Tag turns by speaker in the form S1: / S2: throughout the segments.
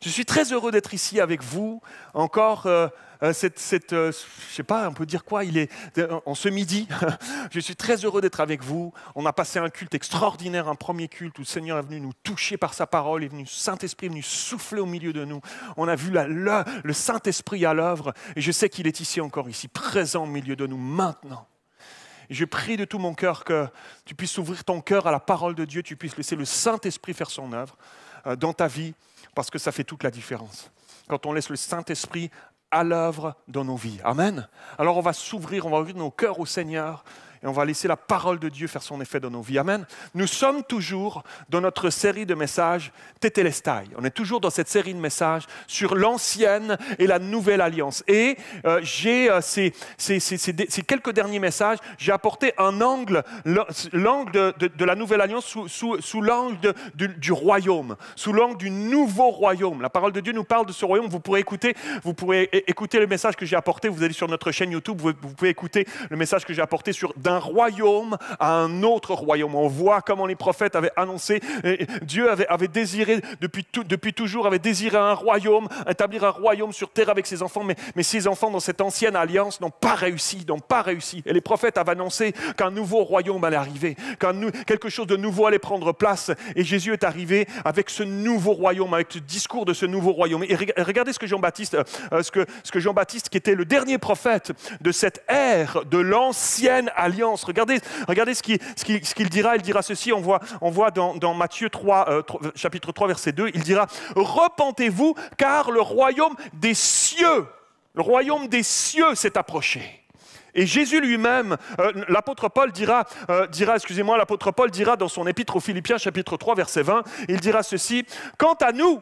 S1: Je suis très heureux d'être ici avec vous. Encore, je ne sais pas, on peut dire quoi, il est en ce midi. Je suis très heureux d'être avec vous. On a passé un culte extraordinaire, un premier culte où le Seigneur est venu nous toucher par sa parole, est venu, Saint-Esprit est venu souffler au milieu de nous. On a vu le Saint-Esprit à l'œuvre et je sais qu'il est ici encore, ici, présent au milieu de nous maintenant. Et je prie de tout mon cœur que tu puisses ouvrir ton cœur à la parole de Dieu, tu puisses laisser le Saint-Esprit faire son œuvre dans ta vie, parce que ça fait toute la différence. Quand on laisse le Saint-Esprit à l'œuvre dans nos vies. Amen. Alors on va s'ouvrir, on va ouvrir nos cœurs au Seigneur et on va laisser la parole de Dieu faire son effet dans nos vies. Amen. Nous sommes toujours dans notre série de messages Tetelestai. On est toujours dans cette série de messages sur l'ancienne et la nouvelle alliance. Et ces quelques derniers messages, j'ai apporté un angle, l'angle de la nouvelle alliance sous l'angle du royaume, sous l'angle du nouveau royaume. La parole de Dieu nous parle de ce royaume. Vous pourrez écouter le message que j'ai apporté. Vous allez sur notre chaîne YouTube, vous pouvez écouter le message que j'ai apporté sur d'un royaume à un autre royaume. On voit comment les prophètes avaient annoncé, Dieu avait désiré, depuis toujours, avait désiré un royaume, établir un royaume sur terre avec ses enfants, mais ses enfants dans cette ancienne alliance n'ont pas réussi. Et les prophètes avaient annoncé qu'un nouveau royaume allait arriver, quelque chose de nouveau allait prendre place, et Jésus est arrivé avec ce nouveau royaume, avec ce discours de ce nouveau royaume. Et regardez ce que Jean-Baptiste, Jean-Baptiste, qui était le dernier prophète de cette ère de l'ancienne alliance, regardez ce qu'il dira. Il dira ceci, on voit dans Matthieu 3, chapitre 3, verset 2, il dira « Repentez-vous, car le royaume des cieux s'est approché. » Et Jésus lui-même, l'apôtre Paul dira dans son épître aux Philippiens, chapitre 3, verset 20, il dira ceci « Quant à nous,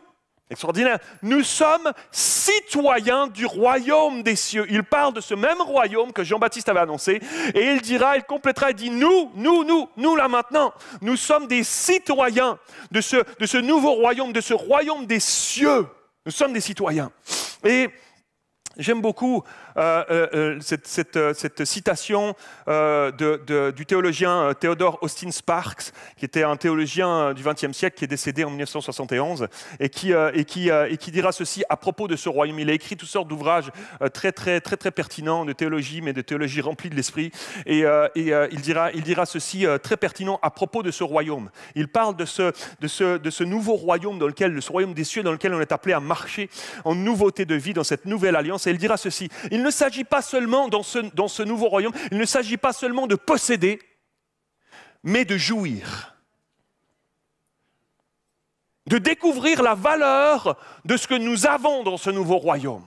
S1: extraordinaire, nous sommes citoyens du royaume des cieux. » Il parle de ce même royaume que Jean-Baptiste avait annoncé. Et il complétera, il dit, nous là maintenant, nous sommes des citoyens de ce nouveau royaume, de ce royaume des cieux. Nous sommes des citoyens. Et j'aime beaucoup cette citation du théologien Theodore Austin Sparks, qui était un théologien du XXe siècle, qui est décédé en 1971, et qui dira ceci à propos de ce royaume. Il a écrit toutes sortes d'ouvrages très pertinents de théologie, mais de théologie remplie de l'esprit. Et il dira ceci très pertinent à propos de ce royaume. Il parle de ce nouveau royaume ce royaume des cieux dans lequel on est appelé à marcher en nouveauté de vie dans cette nouvelle alliance. Et il dira ceci: il ne s'agit pas seulement dans ce nouveau royaume, il ne s'agit pas seulement de posséder, mais de jouir. De découvrir la valeur de ce que nous avons dans ce nouveau royaume.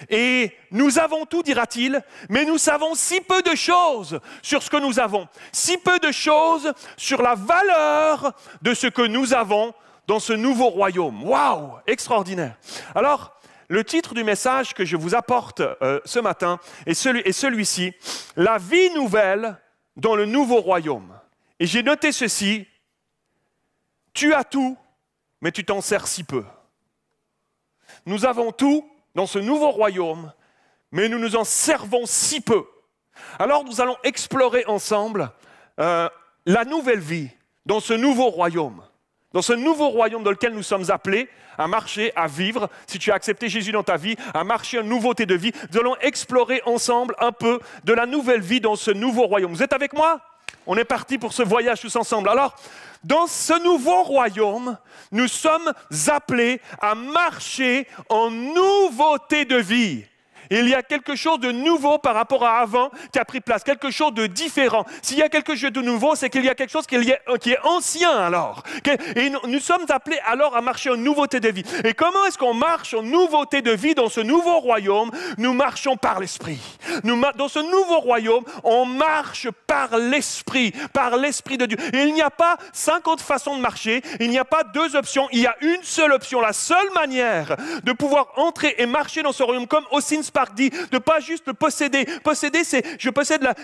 S1: Et nous avons tout, dira-t-il, mais nous savons si peu de choses sur ce que nous avons, si peu de choses sur la valeur de ce que nous avons dans ce nouveau royaume. Waouh, extraordinaire. Alors, le titre du message que je vous apporte ce matin est celui-ci, « La vie nouvelle dans le nouveau royaume ». Et j'ai noté ceci, « Tu as tout, mais tu t'en sers si peu. » Nous avons tout dans ce nouveau royaume, mais nous nous en servons si peu. Alors nous allons explorer ensemble la nouvelle vie dans ce nouveau royaume. Dans ce nouveau royaume dans lequel nous sommes appelés à marcher, à vivre, si tu as accepté Jésus dans ta vie, à marcher en nouveauté de vie, nous allons explorer ensemble un peu de la nouvelle vie dans ce nouveau royaume. Vous êtes avec moi? On est parti pour ce voyage tous ensemble. Alors, dans ce nouveau royaume, nous sommes appelés à marcher en nouveauté de vie. Il y a quelque chose de nouveau par rapport à avant qui a pris place, quelque chose de différent. S'il y a quelque chose de nouveau, c'est qu'il y a quelque chose qui est ancien alors. Et nous sommes appelés alors à marcher en nouveauté de vie. Et comment est-ce qu'on marche en nouveauté de vie dans ce nouveau royaume? Nous marchons par l'Esprit. Dans ce nouveau royaume, on marche par l'Esprit de Dieu. Et il n'y a pas 50 façons de marcher, il n'y a pas deux options, il y a une seule option. La seule manière de pouvoir entrer et marcher dans ce royaume, comme Austin Sparks Park dit de pas juste le posséder. Posséder, c'est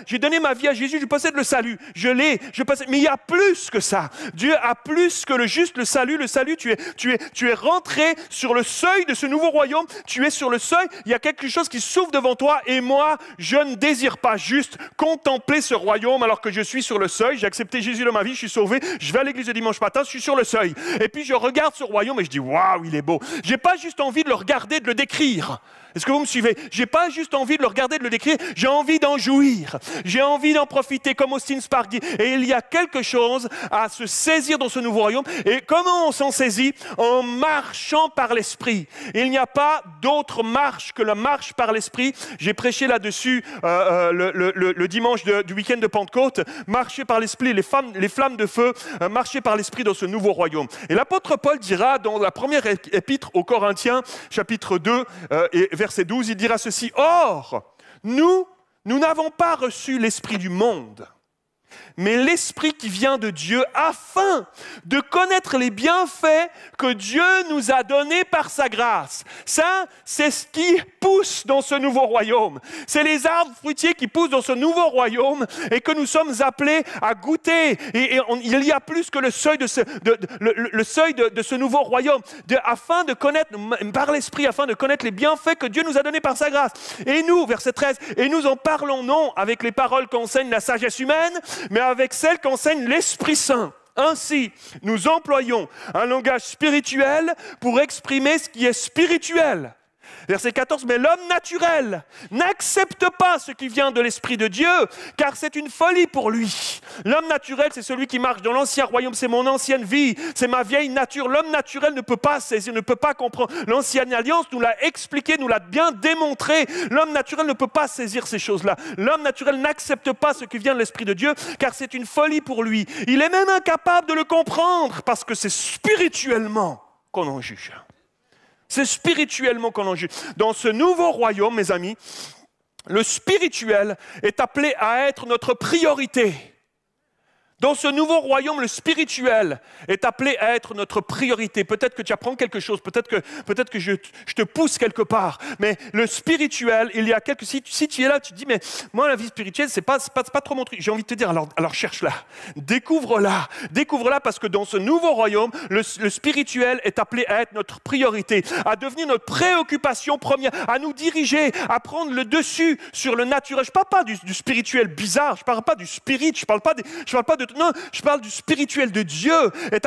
S1: j'ai donné ma vie à Jésus, je possède le salut. Je l'ai, je possède. Mais il y a plus que ça. Dieu a plus que juste le salut. Le salut, tu es rentré sur le seuil de ce nouveau royaume. Tu es sur le seuil. Il y a quelque chose qui s'ouvre devant toi. Et moi, je ne désire pas juste contempler ce royaume alors que je suis sur le seuil. J'ai accepté Jésus dans ma vie, je suis sauvé. Je vais à l'église le dimanche matin, je suis sur le seuil. Et puis je regarde ce royaume et je dis waouh, il est beau. J'ai pas juste envie de le regarder, de le décrire. Est-ce que vous me suivez? J'ai pas juste envie de le regarder, de le décrire. J'ai envie d'en jouir. J'ai envie d'en profiter, comme Austin Spark dit. Et il y a quelque chose à se saisir dans ce nouveau royaume. Et comment on s'en saisit? En marchant par l'Esprit. Il n'y a pas d'autre marche que la marche par l'Esprit. J'ai prêché là-dessus le dimanche du week-end de Pentecôte. Marcher par l'Esprit, les flammes de feu, marcher par l'Esprit dans ce nouveau royaume. Et l'apôtre Paul dira dans la première épître aux Corinthiens, chapitre 2 et verset 12, il dira ceci: « Or, nous n'avons pas reçu l'esprit du monde, mais l'esprit qui vient de Dieu, afin de connaître les bienfaits que Dieu nous a donnés par sa grâce. » Ça, c'est ce qui pousse dans ce nouveau royaume. C'est les arbres fruitiers qui poussent dans ce nouveau royaume et que nous sommes appelés à goûter. Il y a plus que le seuil de ce nouveau royaume, afin de connaître, par l'esprit, afin de connaître les bienfaits que Dieu nous a donnés par sa grâce. Et nous, verset 13, « Et nous en parlons non avec les paroles qu'enseigne la sagesse humaine, mais avec celle qu'enseigne l'Esprit Saint. Ainsi, nous employons un langage spirituel pour exprimer ce qui est spirituel. » Verset 14, « Mais l'homme naturel n'accepte pas ce qui vient de l'Esprit de Dieu, car c'est une folie pour lui. » L'homme naturel, c'est celui qui marche dans l'ancien royaume, c'est mon ancienne vie, c'est ma vieille nature. L'homme naturel ne peut pas saisir, ne peut pas comprendre. L'ancienne alliance nous l'a expliqué, nous l'a bien démontré. L'homme naturel ne peut pas saisir ces choses-là. L'homme naturel n'accepte pas ce qui vient de l'Esprit de Dieu, car c'est une folie pour lui. Il est même incapable de le comprendre, parce que c'est spirituellement qu'on en juge. C'est spirituellement qu'on en juge. Dans ce nouveau royaume, mes amis, le spirituel est appelé à être notre priorité. Dans ce nouveau royaume, le spirituel est appelé à être notre priorité. Peut-être que tu apprends quelque chose, peut-être que je te pousse quelque part, mais le spirituel, il y a quelque... Si tu es là, tu te dis, mais moi, la vie spirituelle, c'est pas trop mon truc. J'ai envie de te dire, alors cherche-la, découvre-la, parce que dans ce nouveau royaume, le spirituel est appelé à être notre priorité, à devenir notre préoccupation première, à nous diriger, à prendre le dessus sur le naturel. Je ne parle pas du spirituel bizarre, je ne parle pas du spirit, je ne parle pas de... Non, je parle du spirituel de Dieu, est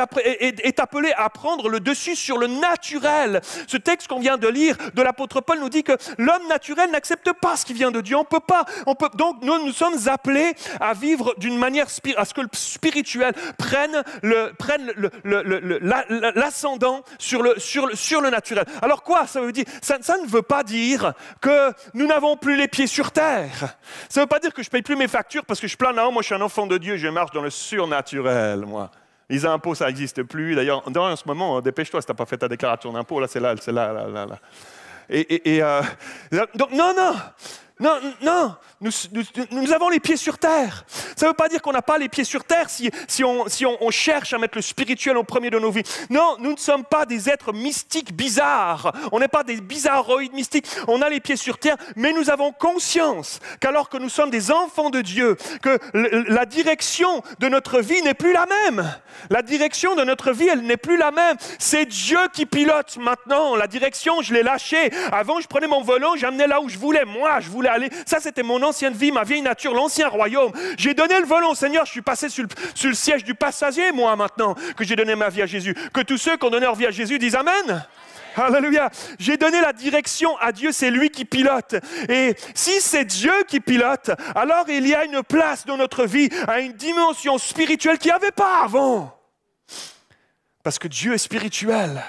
S1: appelé à prendre le dessus sur le naturel. Ce texte qu'on vient de lire de l'apôtre Paul nous dit que l'homme naturel n'accepte pas ce qui vient de Dieu. On peut pas. Donc nous sommes appelés à vivre d'une manière à ce que le spirituel prenne l'ascendant sur le naturel. Alors quoi ça veut dire? Ça ne veut pas dire que nous n'avons plus les pieds sur terre. Ça ne veut pas dire que je ne paye plus mes factures parce que je plains, non, moi je suis un enfant de Dieu, je marche dans le surnaturel, moi. Les impôts, ça n'existe plus. D'ailleurs, en ce moment, dépêche-toi si tu n'as pas fait ta déclaration d'impôt. Là, c'est là. Donc, non, nous avons les pieds sur terre. Ça ne veut pas dire qu'on n'a pas les pieds sur terre si on cherche à mettre le spirituel au premier de nos vies. Non, nous ne sommes pas des êtres mystiques bizarres. On n'est pas des bizarroïdes mystiques. On a les pieds sur terre, mais nous avons conscience qu'alors que nous sommes des enfants de Dieu, que la direction de notre vie n'est plus la même. La direction de notre vie, elle n'est plus la même. C'est Dieu qui pilote maintenant. La direction, je l'ai lâchée. Avant, je prenais mon volant, j'amenais là où je voulais. Moi, je voulais aller. Ça, c'était mon ancienne vie, ma vieille nature, l'ancien royaume. J'ai donné le volant, Seigneur. Je suis passé sur le siège du passager, moi, maintenant, que j'ai donné ma vie à Jésus. Que tous ceux qui ont donné leur vie à Jésus disent Amen. Alléluia. J'ai donné la direction à Dieu, c'est lui qui pilote. Et si c'est Dieu qui pilote, alors il y a une place dans notre vie, à une dimension spirituelle qu'il n'y avait pas avant. Parce que Dieu est spirituel.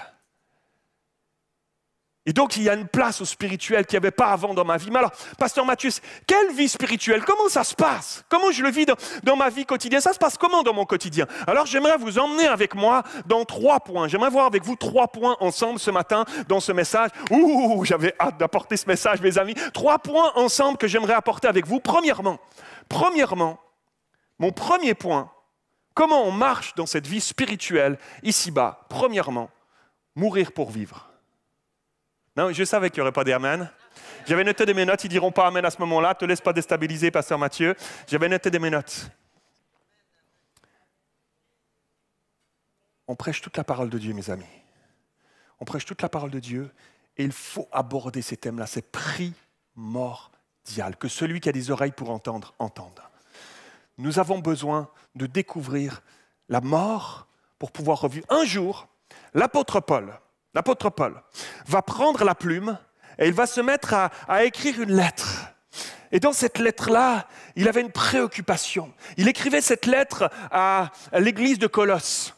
S1: Et donc, il y a une place au spirituel qu'il n'y avait pas avant dans ma vie. Mais alors, Pasteur Mathieu, quelle vie spirituelle? Comment ça se passe? Comment je le vis dans ma vie quotidienne? Ça se passe comment dans mon quotidien? Alors, j'aimerais vous emmener avec moi dans 3 points. J'aimerais voir avec vous 3 points ensemble ce matin dans ce message. Ouh, j'avais hâte d'apporter ce message, mes amis. 3 points ensemble que j'aimerais apporter avec vous. Premièrement, mon premier point, comment on marche dans cette vie spirituelle ici-bas? Premièrement, mourir pour vivre. Non, je savais qu'il n'y aurait pas d'amen. J'avais noté de mes notes, ils diront pas amen à ce moment-là, te laisse pas déstabiliser, pasteur Mathieu. J'avais noté de mes notes. On prêche toute la parole de Dieu, mes amis. On prêche toute la parole de Dieu et il faut aborder ces thèmes-là. C'est primordial. Que celui qui a des oreilles pour entendre, entende. Nous avons besoin de découvrir la mort pour pouvoir revivre. Un jour, l'apôtre Paul va prendre la plume et il va se mettre à écrire une lettre. Et dans cette lettre-là, il avait une préoccupation. Il écrivait cette lettre à l'église de Colosse.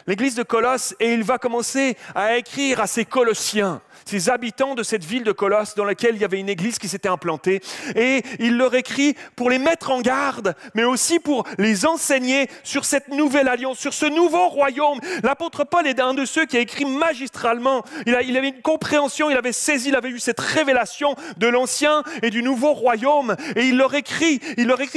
S1: L'église de Colosse, et il va commencer à écrire à ses Colossiens, ces habitants de cette ville de Colosse dans laquelle il y avait une église qui s'était implantée. Et il leur écrit pour les mettre en garde, mais aussi pour les enseigner sur cette nouvelle alliance, sur ce nouveau royaume. L'apôtre Paul est un de ceux qui a écrit magistralement. Il avait une compréhension, il avait saisi, il avait eu cette révélation de l'ancien et du nouveau royaume. Et il leur écrit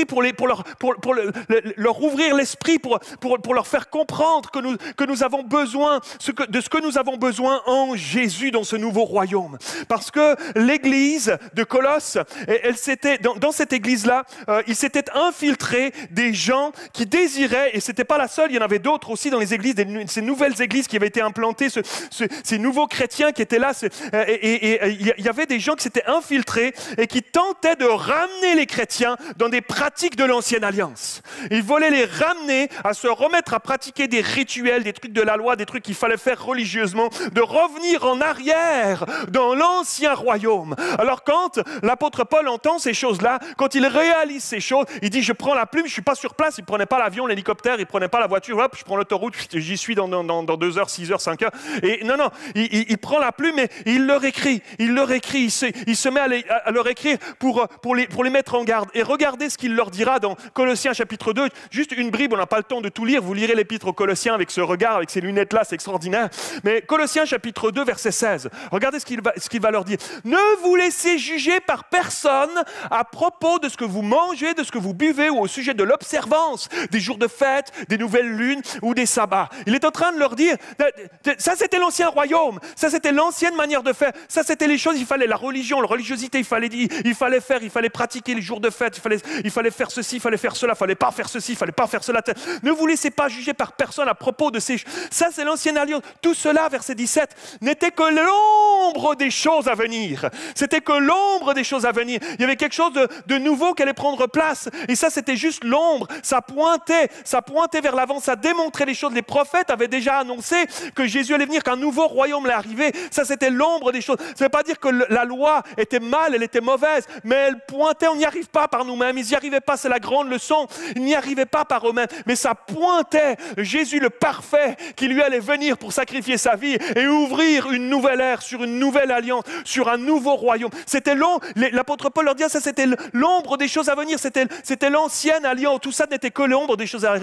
S1: pour leur ouvrir l'esprit, pour leur faire comprendre que nous avons besoin, de ce que nous avons besoin en Jésus dans ce nouveau royaume. Parce que l'église de Colosse, dans cette église-là, il s'était infiltré des gens qui désiraient, et ce n'était pas la seule, il y en avait d'autres aussi dans les églises, ces nouvelles églises qui avaient été implantées, ces nouveaux chrétiens qui étaient là, et il y avait des gens qui s'étaient infiltrés et qui tentaient de ramener les chrétiens dans des pratiques de l'ancienne alliance. Ils voulaient les ramener à se remettre à pratiquer des rituels, des trucs de la loi, des trucs qu'il fallait faire religieusement, de revenir en arrière dans l'ancien royaume. Alors quand l'apôtre Paul entend ces choses-là, quand il réalise ces choses, il dit, je prends la plume, je ne suis pas sur place, il ne prenait pas l'avion, l'hélicoptère, il ne prenait pas la voiture, hop, je prends l'autoroute, j'y suis dans 2 heures, 6 heures, 5 heures. Et non, il prend la plume et il leur écrit, il se met à leur écrire pour les mettre en garde. Et regardez ce qu'il leur dira dans Colossiens chapitre 2, juste une bribe, on n'a pas le temps de tout lire, vous lirez l'épître aux Colossiens avec ce regard, avec ces lunettes-là, c'est extraordinaire. Mais Colossiens chapitre 2, verset 16, regardez ce qu'il va leur dire. Ne vous laissez juger par personne à propos de ce que vous mangez, de ce que vous buvez ou au sujet de l'observance des jours de fête, des nouvelles lunes ou des sabbats. Il est en train de leur dire, ça c'était l'ancien royaume, ça c'était l'ancienne manière de faire, ça c'était les choses, il fallait la religion, la religiosité, il fallait faire, il fallait pratiquer les jours de fête, il fallait faire ceci, il fallait faire cela, il fallait pas faire ceci, il fallait pas faire cela. Ne vous laissez pas juger par personne à propos de ces choses. Ça c'est l'ancienne alliance. Tout cela, verset 17, n'était que l'ombre des choses à venir. C'était que l'ombre des choses à venir. Il y avait quelque chose de nouveau qui allait prendre place. Et ça, c'était juste l'ombre. Ça pointait vers l'avant. Ça démontrait les choses. Les prophètes avaient déjà annoncé que Jésus allait venir, qu'un nouveau royaume allait arriver. Ça, c'était l'ombre des choses. Ça ne veut pas dire que la loi était mal, elle était mauvaise, mais elle pointait. On n'y arrive pas par nous-mêmes. Ils n'y arrivaient pas. C'est la grande leçon. Ils n'y arrivaient pas par eux-mêmes. Mais ça pointait Jésus le parfait qui lui allait venir pour sacrifier sa vie et ouvrir une nouvelle ère sur une nouvelle alliance, sur un nouveau royaume. C'était l'apôtre Paul leur dit, ça c'était l'ombre des choses à venir, c'était l'ancienne alliance. Tout ça n'était que l'ombre des choses à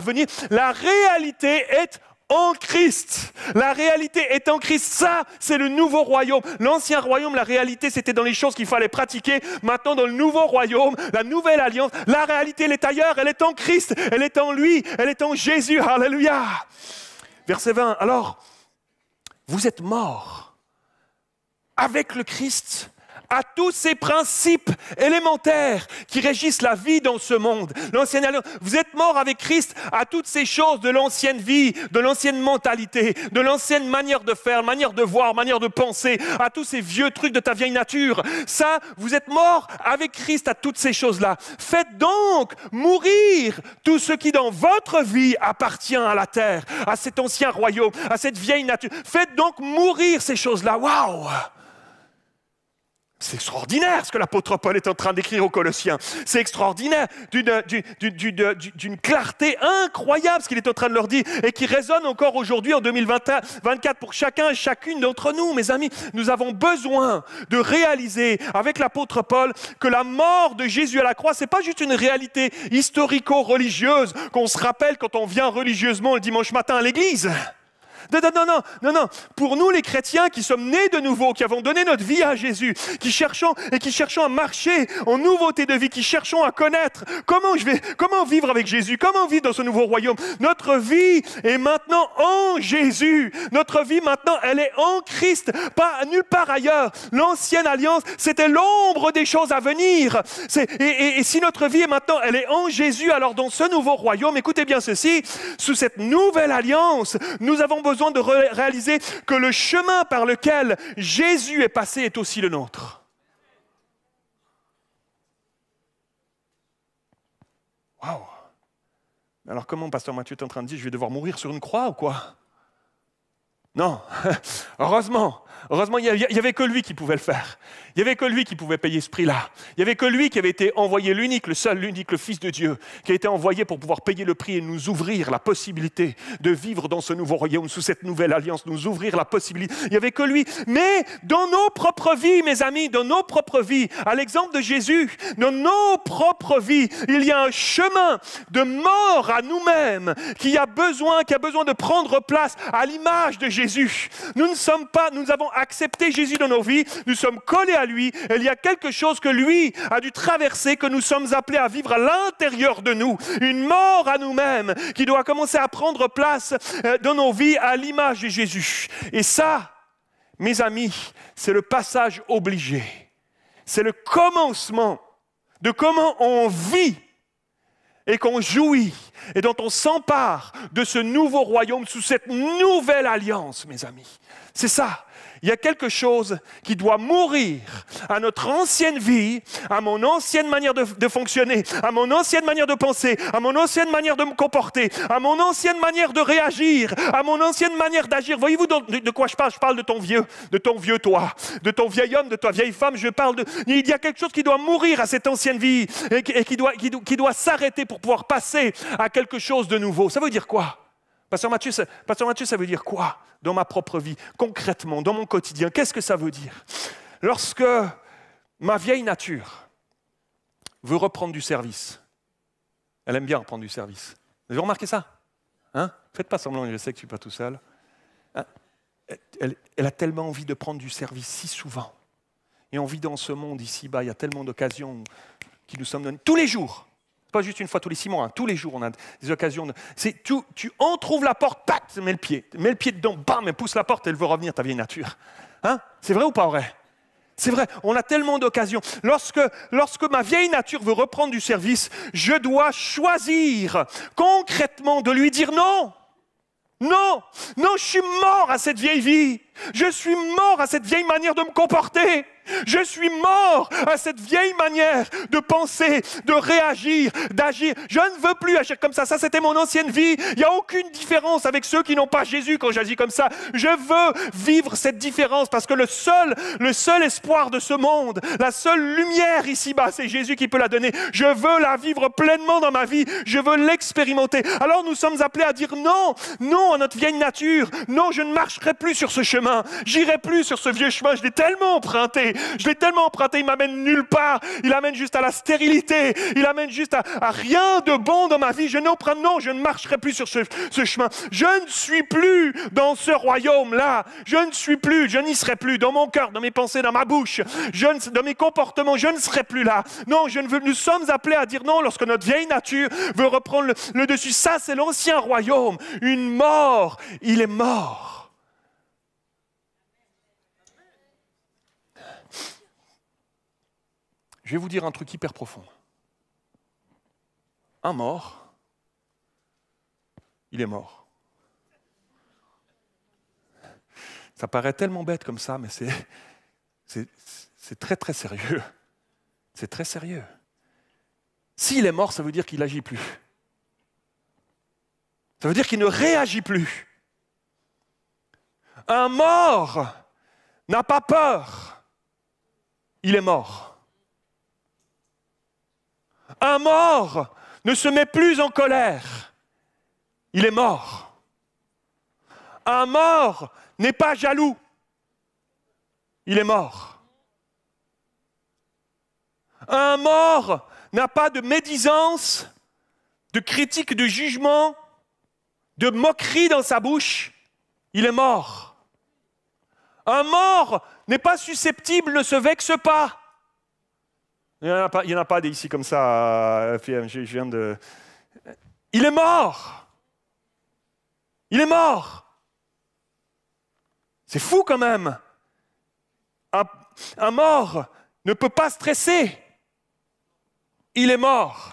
S1: venir. La réalité est en Christ. La réalité est en Christ. Ça, c'est le nouveau royaume. L'ancien royaume, la réalité, c'était dans les choses qu'il fallait pratiquer. Maintenant, dans le nouveau royaume, la nouvelle alliance, la réalité, elle est ailleurs. Elle est en Christ. Elle est en lui. Elle est en Jésus. Alléluia. Verset 20. Alors, vous êtes morts avec le Christ à tous ces principes élémentaires qui régissent la vie dans ce monde. L'ancienne alliance, vous êtes morts avec Christ à toutes ces choses de l'ancienne vie, de l'ancienne mentalité, de l'ancienne manière de faire, manière de voir, manière de penser, à tous ces vieux trucs de ta vieille nature. Ça, vous êtes morts avec Christ à toutes ces choses-là. Faites donc mourir tout ce qui dans votre vie appartient à la terre, à cet ancien royaume, à cette vieille nature. Faites donc mourir ces choses-là. Waouh! C'est extraordinaire ce que l'apôtre Paul est en train d'écrire aux Colossiens. C'est extraordinaire, d'une clarté incroyable ce qu'il est en train de leur dire et qui résonne encore aujourd'hui en 2024 pour chacun et chacune d'entre nous. Mes amis, nous avons besoin de réaliser avec l'apôtre Paul que la mort de Jésus à la croix, ce n'est pas juste une réalité historico-religieuse qu'on se rappelle quand on vient religieusement le dimanche matin à l'église. Non, non, non, non, non, non. Pour nous, les chrétiens qui sommes nés de nouveau, qui avons donné notre vie à Jésus, qui cherchons à marcher en nouveauté de vie, qui cherchons à connaître comment vivre avec Jésus, comment vivre dans ce nouveau royaume. Notre vie est maintenant en Jésus. Notre vie maintenant, elle est en Christ, pas nulle part ailleurs. L'ancienne alliance, c'était l'ombre des choses à venir. Et si notre vie est maintenant, elle est en Jésus, alors dans ce nouveau royaume, écoutez bien ceci, sous cette nouvelle alliance, nous avons besoin de réaliser que le chemin par lequel Jésus est passé est aussi le nôtre. Waouh! Alors comment, pasteur Mathieu, est en train de dire, je vais devoir mourir sur une croix ou quoi? Non, heureusement, il n'y avait que lui qui pouvait le faire. Il n'y avait que lui qui pouvait payer ce prix-là. Il n'y avait que lui qui avait été envoyé, l'unique, le seul, l'unique, le Fils de Dieu, qui a été envoyé pour pouvoir payer le prix et nous ouvrir la possibilité de vivre dans ce nouveau royaume, sous cette nouvelle alliance, nous ouvrir la possibilité. Il n'y avait que lui. Mais dans nos propres vies, mes amis, dans nos propres vies, à l'exemple de Jésus, dans nos propres vies, il y a un chemin de mort à nous-mêmes qui a besoin de prendre place à l'image de Jésus. Nous avons accepté Jésus dans nos vies, nous sommes collés à lui, et il y a quelque chose que lui a dû traverser, que nous sommes appelés à vivre à l'intérieur de nous, une mort à nous-mêmes qui doit commencer à prendre place dans nos vies à l'image de Jésus. Et ça, mes amis, c'est le passage obligé. C'est le commencement de comment on vit et qu'on jouit et dont on s'empare de ce nouveau royaume sous cette nouvelle alliance, mes amis. C'est ça. Il y a quelque chose qui doit mourir à notre ancienne vie, à mon ancienne manière de fonctionner, à mon ancienne manière de penser, à mon ancienne manière de me comporter, à mon ancienne manière de réagir, à mon ancienne manière d'agir. Voyez-vous de quoi je parle? Je parle de ton vieux toi, de ton vieil homme, de ta vieille femme. Il y a quelque chose qui doit mourir à cette ancienne vie et qui doit s'arrêter pour pouvoir passer à quelque chose de nouveau. Ça veut dire quoi? Pasteur Mathieu, ça veut dire quoi dans ma propre vie, concrètement, dans mon quotidien? Qu'est-ce que ça veut dire? Lorsque ma vieille nature veut reprendre du service, elle aime bien reprendre du service. Vous avez remarqué ça? Faites pas semblant, je sais que je ne suis pas tout seul. Elle a tellement envie de prendre du service si souvent. Et on vit dans ce monde ici-bas, il y a tellement d'occasions qui nous sommes données tous les jours. Pas juste une fois tous les 6 mois, tous les jours on a des occasions. Tu entrouvres la porte, tac, mets le pied dedans, bam, elle pousse la porte, elle veut revenir, ta vieille nature. C'est vrai ou pas vrai? C'est vrai, on a tellement d'occasions. Lorsque ma vieille nature veut reprendre du service, je dois choisir concrètement de lui dire non. Non, je suis mort à cette vieille vie. Je suis mort à cette vieille manière de me comporter. Je suis mort à cette vieille manière de penser, de réagir, d'agir. Je ne veux plus agir comme ça. Ça, c'était mon ancienne vie. Il n'y a aucune différence avec ceux qui n'ont pas Jésus quand j'agis comme ça. Je veux vivre cette différence parce que le seul espoir de ce monde, la seule lumière ici-bas, c'est Jésus qui peut la donner. Je veux la vivre pleinement dans ma vie. Je veux l'expérimenter. Alors nous sommes appelés à dire non à notre vieille nature. Non, je ne marcherai plus sur ce chemin. J'irai plus sur ce vieux chemin. Je l'ai tellement emprunté, il m'amène nulle part, il amène juste à la stérilité, il amène juste à rien de bon dans ma vie. Je ne marcherai plus sur ce chemin. Je ne suis plus dans ce royaume-là. Je n'y serai plus dans mon cœur, dans mes pensées, dans ma bouche, dans mes comportements, je ne serai plus là. Non, nous sommes appelés à dire non lorsque notre vieille nature veut reprendre le dessus. Ça, c'est l'ancien royaume. Une mort, il est mort. Je vais vous dire un truc hyper profond. Un mort, il est mort. Ça paraît tellement bête comme ça, mais c'est très très sérieux. C'est très sérieux. S'il est mort, ça veut dire qu'il n'agit plus. Ça veut dire qu'il ne réagit plus. Un mort n'a pas peur. Il est mort. Un mort ne se met plus en colère. Il est mort. Un mort n'est pas jaloux. Il est mort. Un mort n'a pas de médisance, de critique, de jugement, de moquerie dans sa bouche. Il est mort. Un mort n'est pas susceptible, ne se vexe pas. Il n'y en a pas des ici comme ça. Je viens de... Il est mort. Il est mort. C'est fou quand même. Un mort ne peut pas stresser. Il est mort.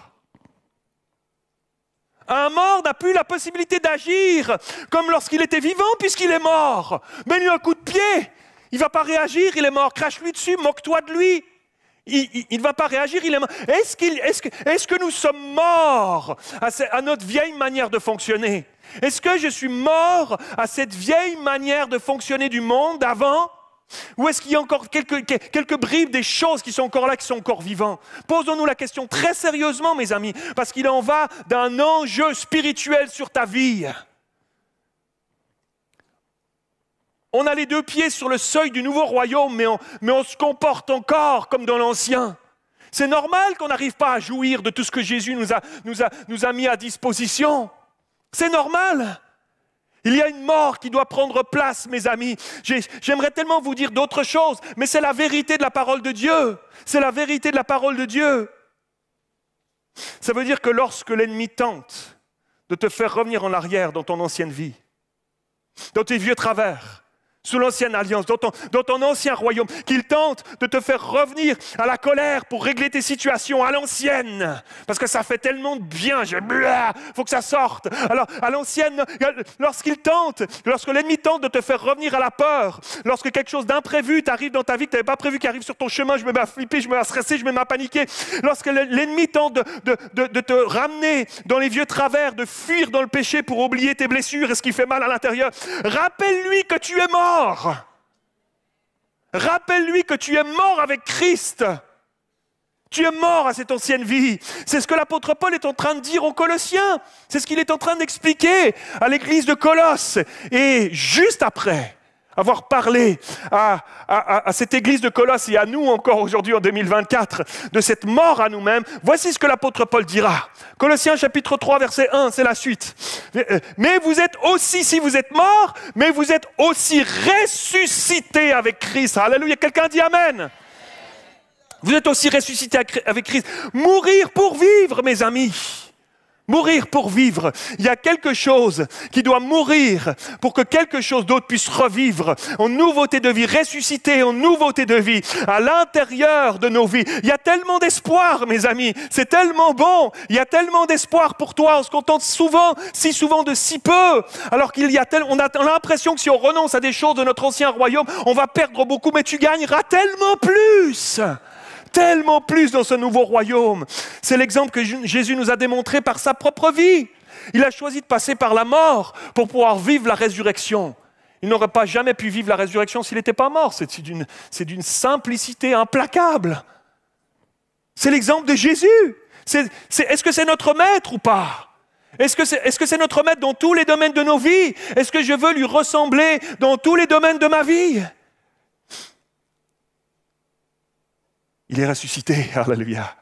S1: Un mort n'a plus la possibilité d'agir comme lorsqu'il était vivant puisqu'il est mort. Mets-lui un coup de pied. Il ne va pas réagir, il est mort. Crache-lui dessus, moque-toi de lui. Il ne va pas réagir, il est mort. Est-ce que nous sommes morts à notre vieille manière de fonctionner? Est-ce que je suis mort à cette vieille manière de fonctionner du monde d'avant? Ou est-ce qu'il y a encore quelques bribes des choses qui sont encore là, qui sont encore vivants? Posons-nous la question très sérieusement, mes amis, parce qu'il en va d'un enjeu spirituel sur ta vie. On a les deux pieds sur le seuil du nouveau royaume, mais on se comporte encore comme dans l'ancien. C'est normal qu'on n'arrive pas à jouir de tout ce que Jésus nous a mis à disposition. C'est normal. Il y a une mort qui doit prendre place, mes amis. J'aimerais tellement vous dire d'autres choses, mais c'est la vérité de la parole de Dieu. C'est la vérité de la parole de Dieu. Ça veut dire que lorsque l'ennemi tente de te faire revenir en arrière dans ton ancienne vie, dans tes vieux travers, sous l'ancienne alliance, dans ton ancien royaume, qu'il tente de te faire revenir à la colère pour régler tes situations à l'ancienne, parce que ça fait tellement de bien, faut que ça sorte. Alors, à l'ancienne, lorsque l'ennemi tente de te faire revenir à la peur, lorsque quelque chose d'imprévu t'arrive dans ta vie que tu n'avais pas prévu, qui arrive sur ton chemin, je me mets à flipper, je me mets à stresser, je me mets à paniquer, lorsque l'ennemi tente de te ramener dans les vieux travers, de fuir dans le péché pour oublier tes blessures et ce qui fait mal à l'intérieur, rappelle-lui que tu es mort. Rappelle-lui que tu es mort avec Christ. Tu es mort à cette ancienne vie. C'est ce que l'apôtre Paul est en train de dire aux Colossiens. C'est ce qu'il est en train d'expliquer à l'église de Colosse. Et juste après avoir parlé à cette église de Colosse et à nous encore aujourd'hui en 2024 de cette mort à nous-mêmes, voici ce que l'apôtre Paul dira. Colossiens chapitre 3 verset 1, c'est la suite. Mais vous êtes aussi, si vous êtes morts, mais vous êtes aussi ressuscités avec Christ. Alléluia, quelqu'un dit Amen. Vous êtes aussi ressuscités avec Christ. Mourir pour vivre, mes amis. Mourir pour vivre. Il y a quelque chose qui doit mourir pour que quelque chose d'autre puisse revivre en nouveauté de vie, ressusciter en nouveauté de vie à l'intérieur de nos vies. Il y a tellement d'espoir, mes amis. C'est tellement bon. Il y a tellement d'espoir pour toi. On se contente si souvent de si peu. Alors on a l'impression que si on renonce à des choses de notre ancien royaume, on va perdre beaucoup, mais tu gagneras tellement plus. Tellement plus dans ce nouveau royaume. C'est l'exemple que Jésus nous a démontré par sa propre vie. Il a choisi de passer par la mort pour pouvoir vivre la résurrection. Il n'aurait pas jamais pu vivre la résurrection s'il n'était pas mort. C'est d'une simplicité implacable. C'est l'exemple de Jésus. Est-ce que c'est notre maître ou pas? Est-ce que c'est notre maître dans tous les domaines de nos vies? Est-ce que je veux lui ressembler dans tous les domaines de ma vie? Il est ressuscité, alléluia.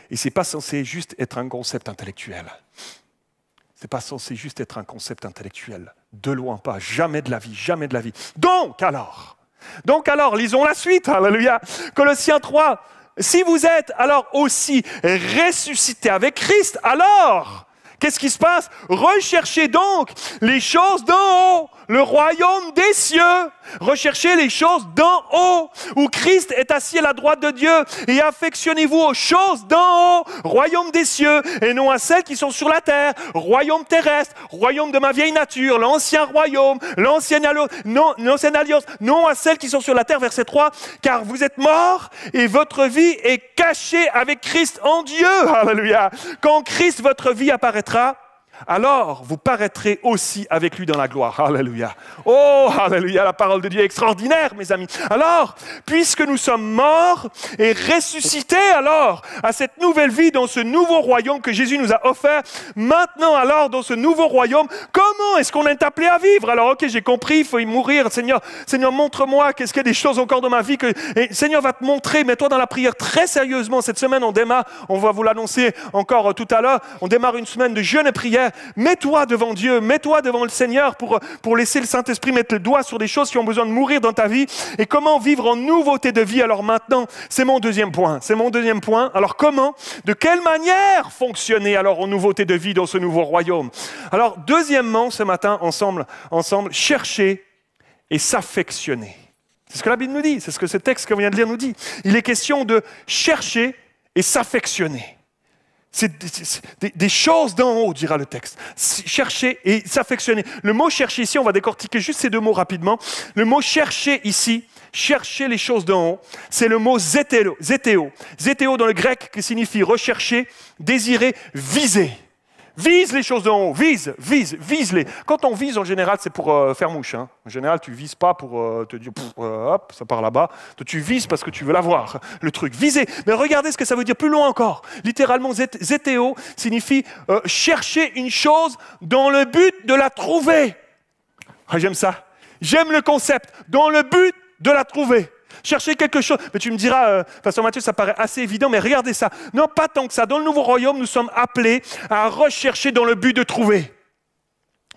S1: Et ce n'est pas censé juste être un concept intellectuel. Ce n'est pas censé juste être un concept intellectuel. De loin pas, jamais de la vie, jamais de la vie. Donc alors, lisons la suite, alléluia. Colossiens 3, si vous êtes alors aussi ressuscité avec Christ, alors... Qu'est-ce qui se passe? Recherchez donc les choses d'en haut, le royaume des cieux. Recherchez les choses d'en haut, où Christ est assis à la droite de Dieu. Et affectionnez-vous aux choses d'en haut, royaume des cieux, et non à celles qui sont sur la terre, royaume terrestre, royaume de ma vieille nature, l'ancien royaume, l'ancienne alliance, non à celles qui sont sur la terre, verset 3, car vous êtes morts et votre vie est cachée avec Christ en Dieu. Alléluia. Quand Christ, votre vie apparaîtra, alors vous paraîtrez aussi avec lui dans la gloire. Alléluia. Oh, alléluia, la parole de Dieu est extraordinaire, mes amis. Alors, puisque nous sommes morts et ressuscités alors à cette nouvelle vie dans ce nouveau royaume que Jésus nous a offert, maintenant alors dans ce nouveau royaume, comment est-ce qu'on est appelé à vivre? Alors, ok, j'ai compris, il faut y mourir. Seigneur, montre-moi qu'est-ce qu'il y a des choses encore dans ma vie que Seigneur va te montrer. Mets-toi dans la prière très sérieusement. Cette semaine, on va vous l'annoncer encore tout à l'heure, on démarre une semaine de jeûne et prière. mets-toi devant Dieu, mets-toi devant le Seigneur pour laisser le Saint-Esprit mettre le doigt sur des choses qui ont besoin de mourir dans ta vie. Et comment vivre en nouveauté de vie? Alors maintenant, c'est mon deuxième point. Alors comment, de quelle manière fonctionner alors en nouveauté de vie dans ce nouveau royaume? Alors deuxièmement, ce matin, ensemble, chercher et s'affectionner. C'est ce que la Bible nous dit, c'est ce que ce texte qu'on vient de lire nous dit. Il est question de chercher et s'affectionner. C'est des choses d'en haut, dira le texte. Chercher et s'affectionner. Le mot chercher ici, on va décortiquer juste ces deux mots rapidement. Le mot chercher ici, chercher les choses d'en haut, c'est le mot zétéo. Zétéo dans le grec qui signifie rechercher, désirer, viser. Vise les choses d'en haut, vise-les. Quand on vise, en général, c'est pour faire mouche. Hein. En général, tu ne vises pas pour te dire, hop, ça part là-bas. Toi, tu vises parce que tu veux l'avoir, le truc. Viser. Mais regardez ce que ça veut dire plus loin encore. Littéralement, zétéo signifie chercher une chose dans le but de la trouver. Ah, j'aime ça. J'aime le concept. Dans le but de la trouver. Chercher quelque chose. Mais tu me diras, Pasteur Mathieu, ça paraît assez évident, mais regardez ça. Non, pas tant que ça. Dans le nouveau royaume, nous sommes appelés à rechercher dans le but de trouver.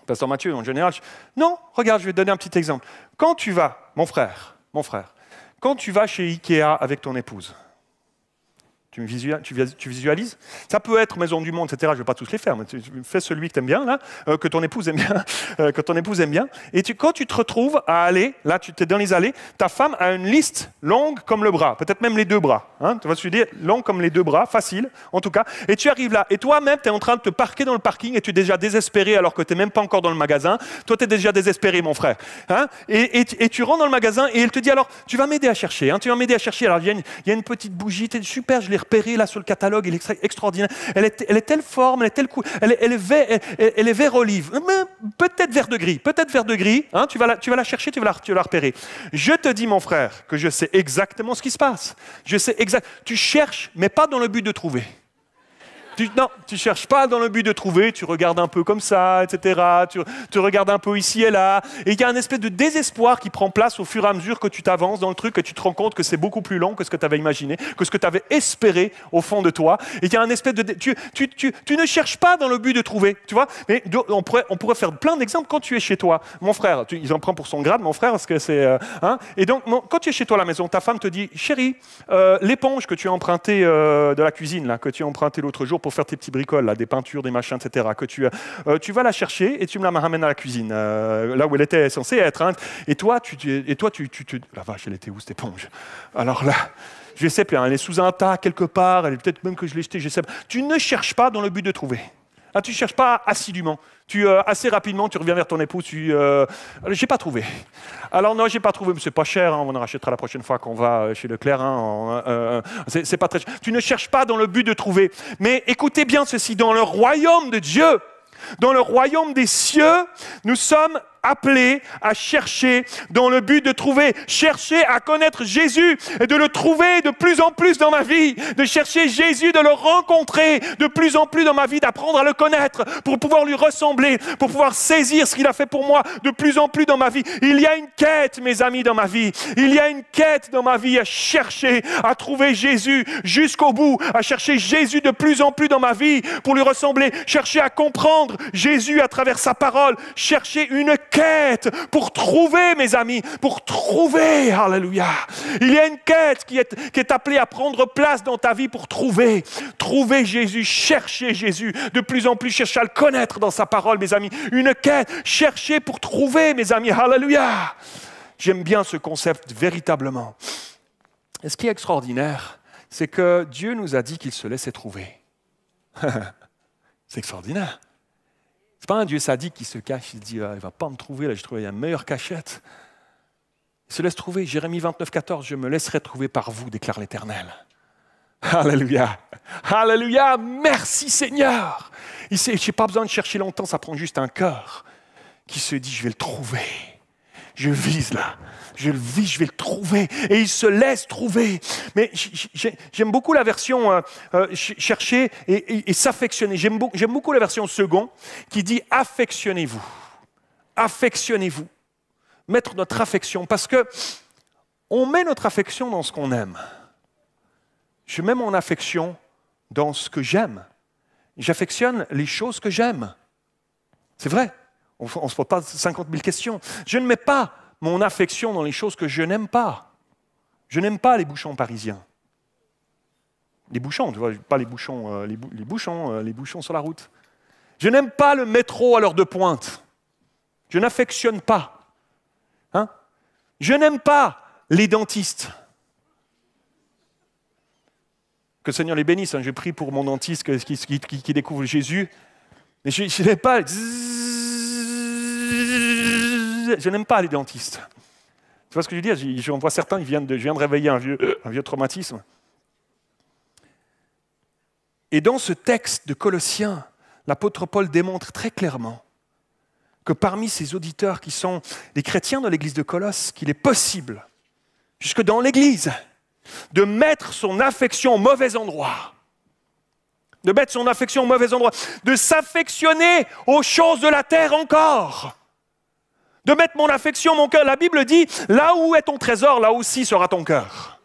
S1: Pasteur Mathieu, en général, non, regarde, je vais te donner un petit exemple. Quand tu vas, mon frère, quand tu vas chez Ikea avec ton épouse, tu visualises? Ça peut être Maison du Monde, etc. Je ne vais pas tous les faire, mais tu fais celui que tu aimes bien, là, que ton épouse aime bien. Et quand tu te retrouves à aller, là, tu es dans les allées, ta femme a une liste longue comme le bras, peut-être même les deux bras. Hein, tu vas te dire, longue comme les deux bras, facile, en tout cas. Et tu arrives là, et toi-même, tu es en train de te parquer dans le parking, et tu es déjà désespéré alors que tu n'es même pas encore dans le magasin. Toi, tu es déjà désespéré, mon frère. Hein, et tu rentres dans le magasin, et elle te dit, alors, tu vas m'aider à chercher. Hein, Alors, il y a une petite bougie, super, je l'ai repérée là sur le catalogue, elle est extraordinaire. Elle est telle forme, elle est telle couleur, elle est vert olive, peut-être vert de gris. Hein, tu vas la chercher, tu vas la repérer. Je te dis, mon frère, que je sais exactement ce qui se passe. Tu cherches, mais pas dans le but de trouver. Non, tu ne cherches pas dans le but de trouver, tu regardes un peu comme ça, etc. Tu regardes un peu ici et là. Et il y a un espèce de désespoir qui prend place au fur et à mesure que tu t'avances dans le truc, que tu te rends compte que c'est beaucoup plus long que ce que tu avais imaginé, que ce que tu avais espéré au fond de toi. Et il y a un espèce de... Tu ne cherches pas dans le but de trouver, tu vois. Mais on pourrait faire plein d'exemples quand tu es chez toi. Mon frère, il en prend pour son grade, mon frère, parce que c'est... Et donc, quand tu es chez toi à la maison, ta femme te dit, chérie, l'éponge que tu as empruntée de la cuisine, là, que tu as empruntée l'autre jour pour faire tes petits bricoles, là, des peintures, des machins, etc., que tu vas la chercher et tu me la ramènes à la cuisine, là où elle était censée être. Hein. Et toi, la vache, elle était où cette éponge? Alors là, je sais plus, elle est sous un tas quelque part, elle est peut-être même que je l'ai jetée, je sais pas. Tu ne cherches pas dans le but de trouver. Hein, tu ne cherches pas assidûment. Assez rapidement, tu reviens vers ton épouse, j'ai pas trouvé. Alors non, j'ai pas trouvé, mais c'est pas cher, hein, on en rachètera la prochaine fois qu'on va chez Leclerc. Hein, c'est pas très cher. Tu ne cherches pas dans le but de trouver. Mais écoutez bien ceci, dans le royaume de Dieu, dans le royaume des cieux, nous sommes appelés à chercher dans le but de trouver, chercher à connaître Jésus et de le trouver de plus en plus dans ma vie, de chercher Jésus, de le rencontrer de plus en plus dans ma vie, d'apprendre à le connaître pour pouvoir lui ressembler, pour pouvoir saisir ce qu'il a fait pour moi de plus en plus dans ma vie. Il y a une quête, mes amis, dans ma vie. Il y a une quête dans ma vie à chercher, à trouver Jésus jusqu'au bout, à chercher Jésus de plus en plus dans ma vie pour lui ressembler, chercher à comprendre Jésus à travers sa parole, chercher une quête pour trouver, mes amis, pour trouver, alléluia. Il y a une quête qui est appelée à prendre place dans ta vie pour trouver Jésus, chercher Jésus, de plus en plus chercher à le connaître dans sa parole, mes amis. Une quête, chercher pour trouver, mes amis, alléluia. J'aime bien ce concept véritablement. Et ce qui est extraordinaire, c'est que Dieu nous a dit qu'il se laissait trouver. C'est extraordinaire. C'est pas un Dieu sadique qui se cache, il se dit il ne va pas me trouver, là j'ai trouvé une meilleure cachette. Il se laisse trouver. Jérémie 29, 14, je me laisserai trouver par vous, déclare l'Éternel. Alléluia. Alléluia. Merci Seigneur. Je n'ai pas besoin de chercher longtemps, ça prend juste un cœur qui se dit je vais le trouver. Je vise là. Je le vis, je vais le trouver. Et il se laisse trouver. Mais j'aime beaucoup la version chercher et s'affectionner. J'aime beaucoup la version second qui dit affectionnez-vous. Affectionnez-vous. Mettre notre affection. Parce que on met notre affection dans ce qu'on aime. Je mets mon affection dans ce que j'aime. J'affectionne les choses que j'aime. C'est vrai. On ne se pose pas 50 000 questions. Je ne mets pas mon affection dans les choses que je n'aime pas. Je n'aime pas les bouchons parisiens. Les bouchons, tu vois, pas les bouchons, les bouchons sur la route. Je n'aime pas le métro à l'heure de pointe. Je n'affectionne pas. Hein? Je n'aime pas les dentistes. Que le Seigneur les bénisse. Hein. Je prie pour mon dentiste qui découvre Jésus. Mais je n'aime pas. Je n'aime pas les dentistes. Tu vois ce que je veux dire? J'en vois certains, je viens de réveiller un vieux traumatisme. Et dans ce texte de Colossiens, l'apôtre Paul démontre très clairement que parmi ces auditeurs qui sont les chrétiens de l'église de Colosse, qu'il est possible, jusque dans l'église, de mettre son affection au mauvais endroit. De mettre son affection au mauvais endroit. De s'affectionner aux choses de la terre encore. De mettre mon affection, mon cœur. La Bible dit, là où est ton trésor, là aussi sera ton cœur.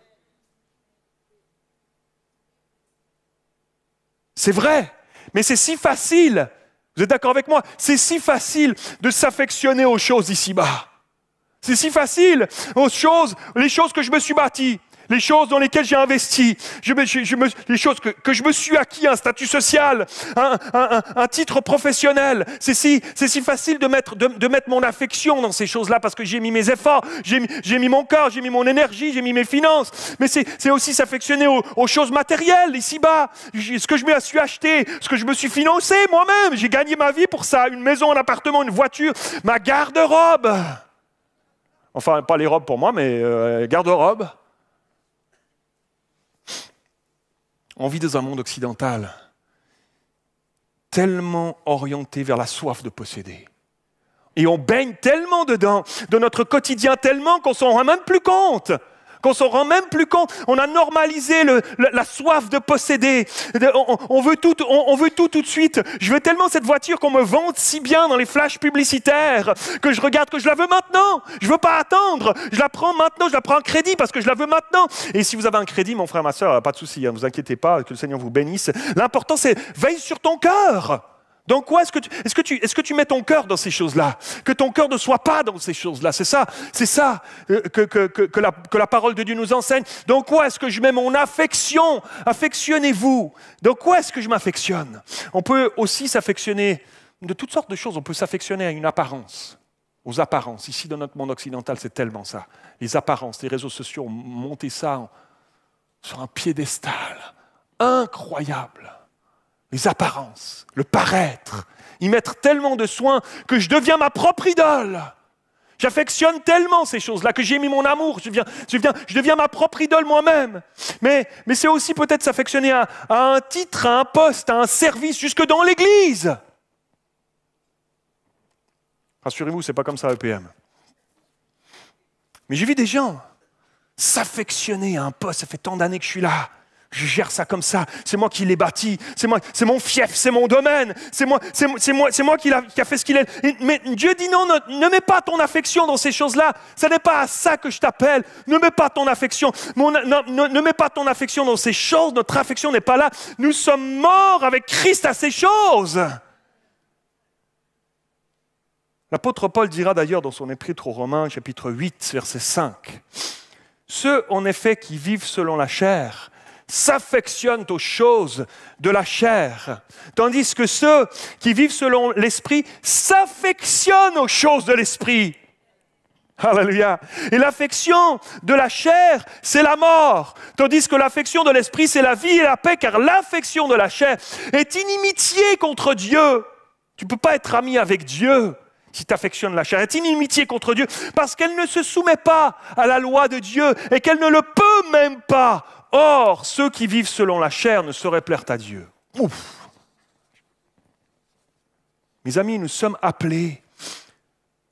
S1: C'est vrai, mais c'est si facile, vous êtes d'accord avec moi? C'est si facile de s'affectionner aux choses ici-bas. C'est si facile aux choses, les choses que je me suis bâti, les choses dans lesquelles j'ai investi, les choses que je me suis acquis, un statut social, un titre professionnel. C'est si facile de mettre mon affection dans ces choses-là parce que j'ai mis mes efforts, j'ai mis mon cœur, j'ai mis mon énergie, j'ai mis mes finances. Mais c'est aussi s'affectionner aux choses matérielles ici-bas. Ce que je me suis acheté, ce que je me suis financé moi-même. J'ai gagné ma vie pour ça. Une maison, un appartement, une voiture, ma garde-robe. Enfin, pas les robes pour moi, mais garde-robe. On vit dans un monde occidental tellement orienté vers la soif de posséder. Et on baigne tellement dedans, dans notre quotidien, tellement qu'on ne s'en rend même plus compte. On a normalisé la soif de posséder. On veut tout de suite. Je veux tellement cette voiture qu'on me vende si bien dans les flashs publicitaires que je regarde, que je la veux maintenant. Je ne veux pas attendre. Je la prends maintenant, je la prends en crédit parce que je la veux maintenant. Et si vous avez un crédit, mon frère, ma soeur, pas de souci, ne vous inquiétez pas, que le Seigneur vous bénisse. L'important, c'est veille sur ton cœur. Donc quoi, est-ce que tu mets ton cœur dans ces choses-là? Que ton cœur ne soit pas dans ces choses-là. C'est ça que la parole de Dieu nous enseigne. Donc quoi est-ce que je mets mon affection? Affectionnez-vous. Donc quoi est-ce que je m'affectionne? On peut aussi s'affectionner de toutes sortes de choses. On peut s'affectionner à une apparence, aux apparences. Ici, dans notre monde occidental, c'est tellement ça. Les apparences, les réseaux sociaux ont monté ça sur un piédestal incroyable. Les apparences, le paraître, y mettre tellement de soin que je deviens ma propre idole. J'affectionne tellement ces choses-là que j'ai mis mon amour, je deviens ma propre idole moi-même. Mais c'est aussi peut-être s'affectionner à un titre, à un poste, à un service, jusque dans l'Église. Rassurez-vous, ce n'est pas comme ça à EPM. Mais j'ai vu des gens s'affectionner à un poste, ça fait tant d'années que je suis là. Je gère ça comme ça, c'est moi qui l'ai bâti, c'est mon fief, c'est mon domaine, c'est moi qui a fait ce qu'il est. Mais Dieu dit non, ne mets pas ton affection dans ces choses-là, ce n'est pas à ça que je t'appelle, ne mets pas ton affection, ne mets pas ton affection dans ces choses, notre affection n'est pas là, nous sommes morts avec Christ à ces choses. L'apôtre Paul dira d'ailleurs dans son épître aux Romains, chapitre 8, verset 5, « Ceux en effet qui vivent selon la chair, s'affectionnent aux choses de la chair, tandis que ceux qui vivent selon l'esprit s'affectionnent aux choses de l'esprit. » Alléluia. Et l'affection de la chair, c'est la mort, tandis que l'affection de l'esprit, c'est la vie et la paix, car l'affection de la chair est inimitié contre Dieu. Tu ne peux pas être ami avec Dieu si tu affectionnes la chair. Elle est inimitié contre Dieu, parce qu'elle ne se soumet pas à la loi de Dieu et qu'elle ne le peut même pas. Or, ceux qui vivent selon la chair ne sauraient plaire à Dieu. Ouf. Mes amis, nous sommes appelés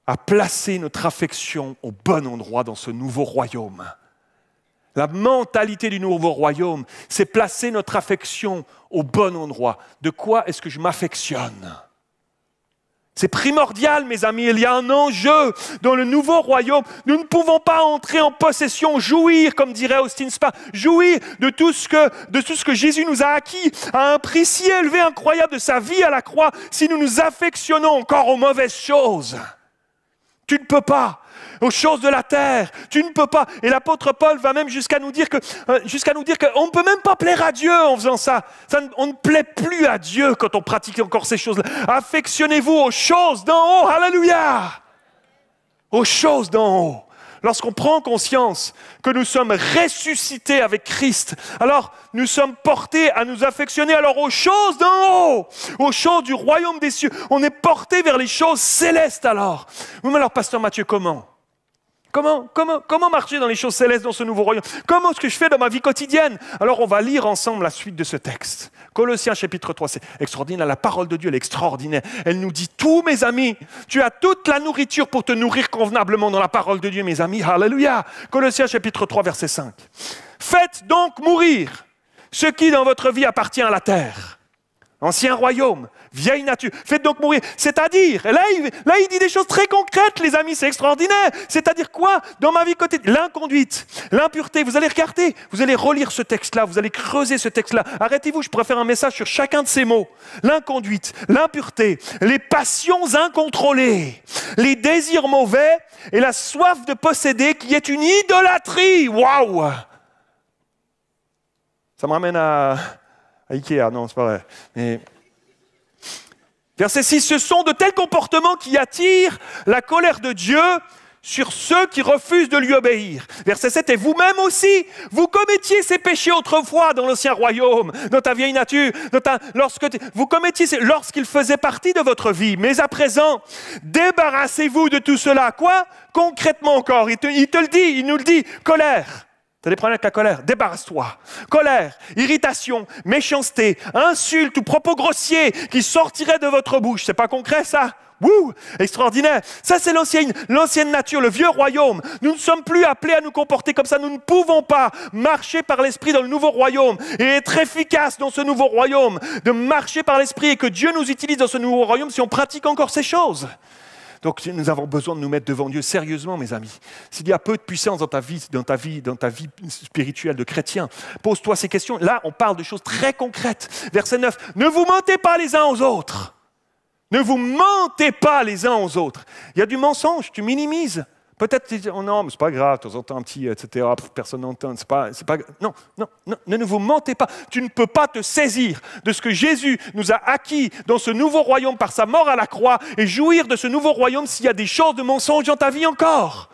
S1: à placer notre affection au bon endroit dans ce nouveau royaume. La mentalité du nouveau royaume, c'est placer notre affection au bon endroit. De quoi est-ce que je m'affectionne? C'est primordial, mes amis. Il y a un enjeu dans le nouveau royaume. Nous ne pouvons pas entrer en possession, jouir, comme dirait Austin Spa, jouir de tout ce que Jésus nous a acquis à un prix si élevé, incroyable de sa vie à la croix, si nous nous affectionnons encore aux mauvaises choses. Tu ne peux pas. Aux choses de la terre, tu ne peux pas. Et l'apôtre Paul va même jusqu'à nous dire qu'on ne peut même pas plaire à Dieu en faisant ça. On ne plaît plus à Dieu quand on pratique encore ces choses-là. Affectionnez-vous aux choses d'en haut. Alléluia! Aux choses d'en haut. Lorsqu'on prend conscience que nous sommes ressuscités avec Christ, alors nous sommes portés à nous affectionner alors aux choses d'en haut, aux choses du royaume des cieux. On est porté vers les choses célestes alors. Oui, mais alors, pasteur Mathieu, comment marcher dans les choses célestes dans ce nouveau royaume? Comment est-ce que je fais dans ma vie quotidienne? Alors on va lire ensemble la suite de ce texte. Colossiens chapitre 3, c'est extraordinaire. La parole de Dieu, elle est extraordinaire. Elle nous dit tout, mes amis. Tu as toute la nourriture pour te nourrir convenablement dans la parole de Dieu, mes amis. Alléluia. Colossiens chapitre 3, verset 5. Faites donc mourir ce qui dans votre vie appartient à la terre. Ancien royaume, vieille nature, faites donc mourir. C'est-à-dire, là il dit des choses très concrètes, les amis, c'est extraordinaire. C'est-à-dire quoi? Dans ma vie quotidienne, l'inconduite, l'impureté, vous allez regarder, vous allez relire ce texte-là, vous allez creuser ce texte-là. Arrêtez-vous, je pourrais faire un message sur chacun de ces mots. L'inconduite, l'impureté, les passions incontrôlées, les désirs mauvais et la soif de posséder qui est une idolâtrie. Waouh! Ça me ramène à Ikea, non, c'est pas vrai. Mais... Verset 6, ce sont de tels comportements qui attirent la colère de Dieu sur ceux qui refusent de lui obéir. Verset 7, et vous-même aussi, vous commettiez ces péchés autrefois dans l'ancien royaume, dans ta vieille nature, vous commettiez lorsqu'ils faisaient partie de votre vie. Mais à présent, débarrassez-vous de tout cela. Quoi? Concrètement encore, il nous le dit, colère. Tu as des problèmes avec la colère? Débarrasse-toi. Colère, irritation, méchanceté, insultes ou propos grossiers qui sortiraient de votre bouche. C'est pas concret ça? Wouh! Extraordinaire. Ça c'est l'ancienne nature, le vieux royaume. Nous ne sommes plus appelés à nous comporter comme ça. Nous ne pouvons pas marcher par l'esprit dans le nouveau royaume et être efficaces dans ce nouveau royaume. De marcher par l'esprit et que Dieu nous utilise dans ce nouveau royaume si on pratique encore ces choses. Donc nous avons besoin de nous mettre devant Dieu sérieusement, mes amis. S'il y a peu de puissance dans ta vie spirituelle de chrétien, pose-toi ces questions. Là, on parle de choses très concrètes. Verset 9, ne vous mentez pas les uns aux autres. Ne vous mentez pas les uns aux autres. Il y a du mensonge, tu minimises. Peut-être, oh non, mais c'est pas grave, de temps en temps un petit, etc., personne n'entend, c'est pas... Non, ne vous mentez pas. Tu ne peux pas te saisir de ce que Jésus nous a acquis dans ce nouveau royaume par sa mort à la croix et jouir de ce nouveau royaume s'il y a des choses de mensonge dans ta vie encore.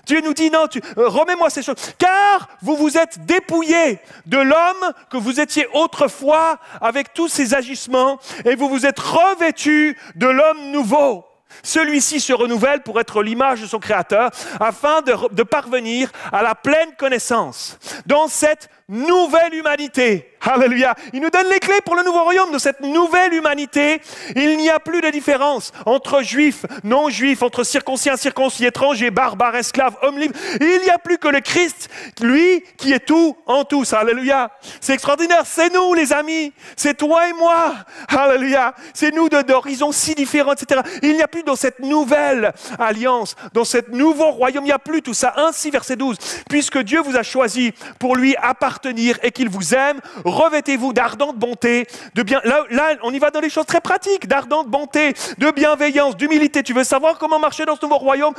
S1: Dieu nous dit, non, remets-moi ces choses. Car vous vous êtes dépouillés de l'homme que vous étiez autrefois avec tous ses agissements et vous vous êtes revêtus de l'homme nouveau. Celui-ci se renouvelle pour être l'image de son Créateur afin de parvenir à la pleine connaissance dans cette nouvelle humanité. Alléluia. Il nous donne les clés pour le nouveau royaume. De cette nouvelle humanité, il n'y a plus de différence entre juifs, non-juifs, entre circoncis, incirconcis, étrangers, barbares, esclaves, hommes libres. Il n'y a plus que le Christ, lui qui est tout en tous. Alléluia. C'est extraordinaire. C'est nous, les amis. C'est toi et moi. Alléluia. C'est nous d'horizons si différents, etc. Il n'y a plus dans cette nouvelle alliance, dans ce nouveau royaume, il n'y a plus tout ça. Ainsi, verset 12, puisque Dieu vous a choisi pour lui appartenir et qu'il vous aime, revêtez-vous d'ardente bonté, de bien. Là, on y va dans les choses très pratiques, d'ardente bonté, de bienveillance, d'humilité. Tu veux savoir comment marcher dans ce nouveau royaume?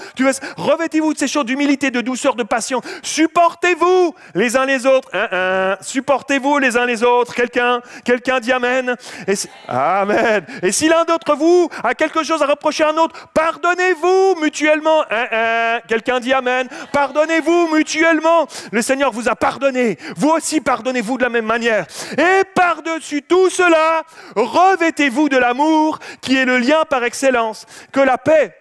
S1: Revêtez-vous de ces choses d'humilité, de douceur, de patience. Supportez-vous les uns les autres. Supportez-vous les uns les autres. Quelqu'un dit amen. Amen. Et si l'un d'entre vous a quelque chose à reprocher à un autre, pardonnez-vous mutuellement. Quelqu'un dit amen. Pardonnez-vous mutuellement. Le Seigneur vous a pardonné. Vous aussi pardonnez-vous de la même manière. Et par-dessus tout cela, revêtez-vous de l'amour qui est le lien par excellence. Que la paix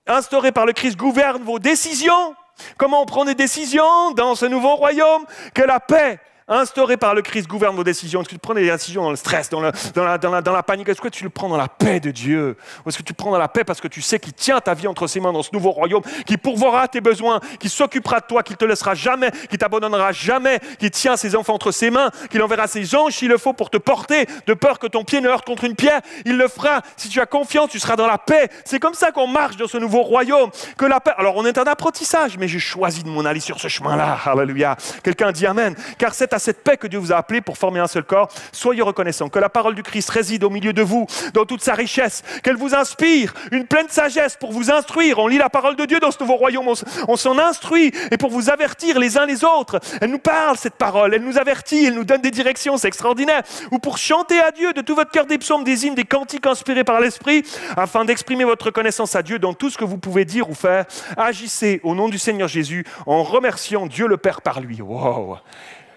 S1: instaurée par le Christ gouverne vos décisions. Comment on prend des décisions dans ce nouveau royaume? Que la paix instauré par le Christ gouverne vos décisions. Est-ce que tu prends des décisions dans le stress, dans la panique? Est-ce que tu le prends dans la paix de Dieu? Ou est-ce que tu prends dans la paix parce que tu sais qu'il tient ta vie entre ses mains dans ce nouveau royaume, qu'il pourvoira tes besoins, qu'il s'occupera de toi, qu'il ne te laissera jamais, qu'il t'abandonnera jamais, qu'il tient ses enfants entre ses mains, qu'il enverra ses anges s'il le faut pour te porter, de peur que ton pied ne heurte contre une pierre? Il le fera. Si tu as confiance, tu seras dans la paix. C'est comme ça qu'on marche dans ce nouveau royaume. Que la paix... Alors on est en apprentissage, mais j'ai choisi de m'en aller sur ce chemin-là. Alléluia. Quelqu'un dit Amen. Car c'est à cette paix que Dieu vous a appelé pour former un seul corps. Soyez reconnaissants que la parole du Christ réside au milieu de vous, dans toute sa richesse, qu'elle vous inspire une pleine sagesse pour vous instruire. On lit la parole de Dieu dans ce nouveau royaume, on s'en instruit, et pour vous avertir les uns les autres. Elle nous parle, cette parole, elle nous avertit, elle nous donne des directions, c'est extraordinaire. Ou pour chanter à Dieu de tout votre cœur des psaumes, des hymnes, des cantiques inspirés par l'Esprit, afin d'exprimer votre reconnaissance à Dieu dans tout ce que vous pouvez dire ou faire. Agissez au nom du Seigneur Jésus en remerciant Dieu le Père par lui. Wow!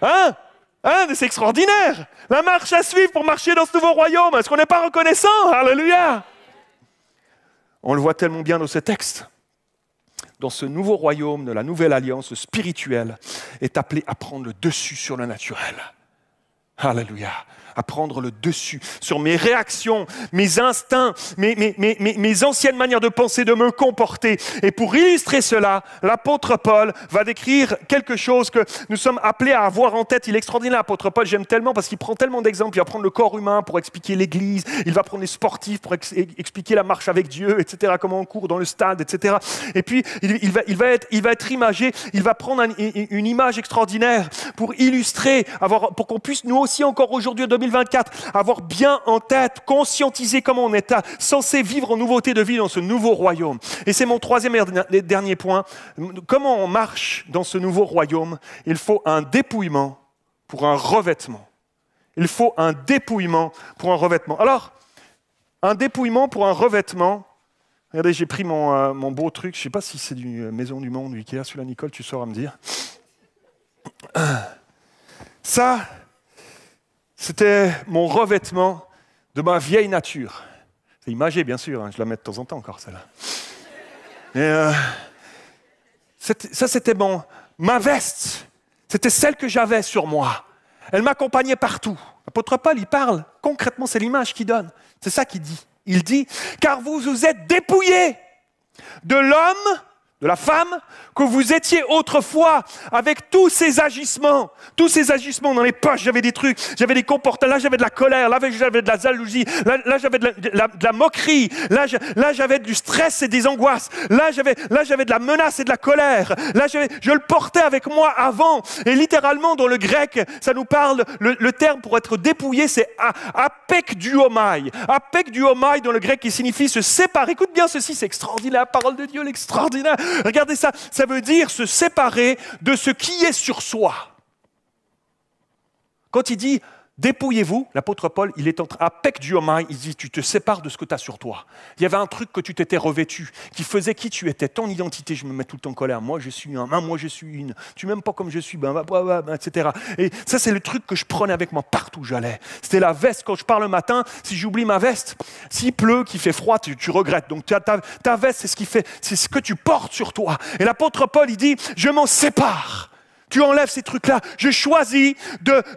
S1: Hein? C'est extraordinaire! La marche à suivre pour marcher dans ce nouveau royaume. Est-ce qu'on n'est pas reconnaissant? Alléluia! On le voit tellement bien dans ce texte. Dans ce nouveau royaume de la nouvelle alliance spirituelle est appelé à prendre le dessus sur le naturel. Alléluia! À prendre le dessus sur mes réactions, mes instincts, mes anciennes manières de penser, de me comporter. Et pour illustrer cela, l'apôtre Paul va décrire quelque chose que nous sommes appelés à avoir en tête. Il est extraordinaire, l'apôtre Paul, j'aime tellement parce qu'il prend tellement d'exemples. Il va prendre le corps humain pour expliquer l'Église, il va prendre les sportifs pour expliquer la marche avec Dieu, etc., comment on court dans le stade, etc. Et puis, il va être imagé, il va prendre une image extraordinaire pour illustrer, pour qu'on puisse nous aussi encore aujourd'hui, 2024, avoir bien en tête, conscientiser comment on est censé vivre en nouveauté de vie dans ce nouveau royaume. Et c'est mon troisième et dernier point. Comment on marche dans ce nouveau royaume? Il faut un dépouillement pour un revêtement. Il faut un dépouillement pour un revêtement. Alors, un dépouillement pour un revêtement. Regardez, j'ai pris mon beau truc. Je ne sais pas si c'est du Maison du Monde, du Ikea. Celui-là, Nicole, tu sauras me dire. Ça, c'était mon revêtement de ma vieille nature. C'est imagé, bien sûr, hein, je la mets de temps en temps encore, celle-là. Ça, c'était ma veste. C'était celle que j'avais sur moi. Elle m'accompagnait partout. L'apôtre Paul, il parle. Concrètement, c'est l'image qu'il donne. C'est ça qu'il dit. Il dit, car vous vous êtes dépouillés de l'homme, de la femme, que vous étiez autrefois avec tous ces agissements dans les poches, j'avais des trucs, j'avais des comportements, là j'avais de la colère, là j'avais de la jalousie, là j'avais de la moquerie, là j'avais du stress et des angoisses, là j'avais de la menace et de la colère, je le portais avec moi avant, et littéralement dans le grec, ça nous parle, le terme pour être dépouillé, c'est apekduomai. Apekduomai dans le grec qui signifie se séparer. Écoute bien ceci, c'est extraordinaire, la parole de Dieu, l'extraordinaire. Regardez ça, ça veut dire se séparer de ce qui est sur soi. Quand il dit dépouillez-vous, l'apôtre Paul, il est entre apekduomai, il dit tu te sépares de ce que tu as sur toi. Il y avait un truc que tu t'étais revêtu, qui faisait qui tu étais, ton identité. Je me mets tout le temps en colère, moi je suis un, moi je suis une, tu m'aimes pas comme je suis, etc. Et ça c'est le truc que je prenais avec moi partout où j'allais. C'était la veste, quand je pars le matin, si j'oublie ma veste, s'il pleut, qu'il fait froid, tu regrettes. Donc ta veste, c'est ce que tu portes sur toi. Et l'apôtre Paul, il dit, je m'en sépare. Tu enlèves ces trucs-là. Je choisis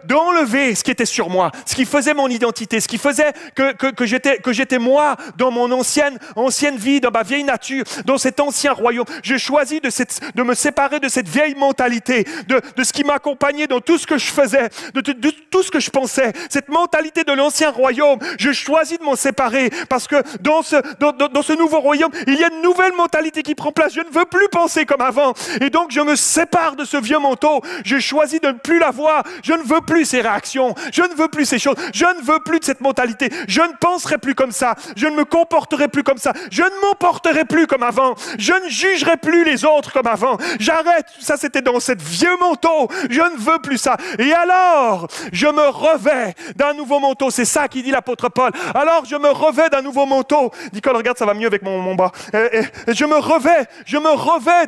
S1: d'enlever ce qui était sur moi, ce qui faisait mon identité, ce qui faisait que j'étais moi dans mon ancienne vie, dans ma vieille nature, dans cet ancien royaume. Je choisis de me séparer de cette vieille mentalité, de ce qui m'accompagnait dans tout ce que je faisais, de tout ce que je pensais. Cette mentalité de l'ancien royaume, je choisis de m'en séparer parce que dans ce nouveau royaume, il y a une nouvelle mentalité qui prend place. Je ne veux plus penser comme avant. Et donc, je me sépare de ce vieux manteau. Je choisis de ne plus l'avoir. Je ne veux plus ces réactions. Je ne veux plus ces choses. Je ne veux plus de cette mentalité. Je ne penserai plus comme ça. Je ne me comporterai plus comme ça. Je ne m'emporterai plus comme avant. Je ne jugerai plus les autres comme avant. J'arrête. Ça, c'était dans cette vieux manteau. Je ne veux plus ça. Et alors, je me revais d'un nouveau manteau. C'est ça qui dit l'apôtre Paul. Alors, je me revais d'un nouveau manteau. Nicole, regarde, ça va mieux avec mon bras. Je me revais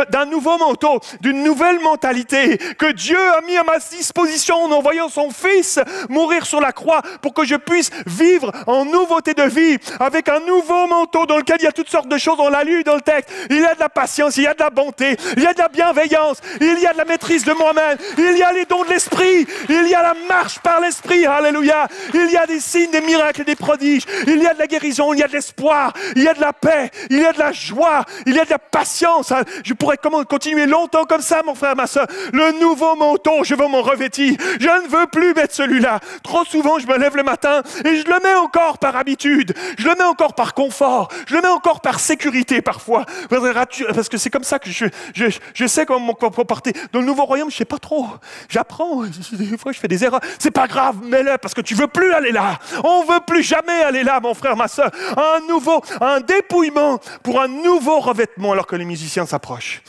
S1: d'un nouveau manteau, d'une nouvelle mentalité que Dieu a mis à ma disposition en envoyant son Fils mourir sur la croix pour que je puisse vivre en nouveauté de vie avec un nouveau manteau dans lequel il y a toutes sortes de choses, on l'a lu dans le texte. Il y a de la patience, il y a de la bonté, il y a de la bienveillance, il y a de la maîtrise de moi-même, il y a les dons de l'Esprit, il y a la marche par l'Esprit, alléluia. Il y a des signes, des miracles et des prodiges, il y a de la guérison, il y a de l'espoir, il y a de la paix, il y a de la joie, il y a de la patience. Je pourrais continuer longtemps comme ça, mon frère, ma soeur. Le nouveau manteau, je veux m'en revêtir. Je ne veux plus mettre celui-là. Trop souvent, je me lève le matin et je le mets encore par habitude. Je le mets encore par confort. Je le mets encore par sécurité parfois. Parce que c'est comme ça que je sais comment me comporter. Dans le nouveau royaume, je ne sais pas trop. J'apprends. Des fois, je fais des erreurs. C'est pas grave, mets-le parce que tu ne veux plus aller là. On ne veut plus jamais aller là, mon frère, ma soeur. Un dépouillement pour un nouveau revêtement alors que les musiciens s'approchent.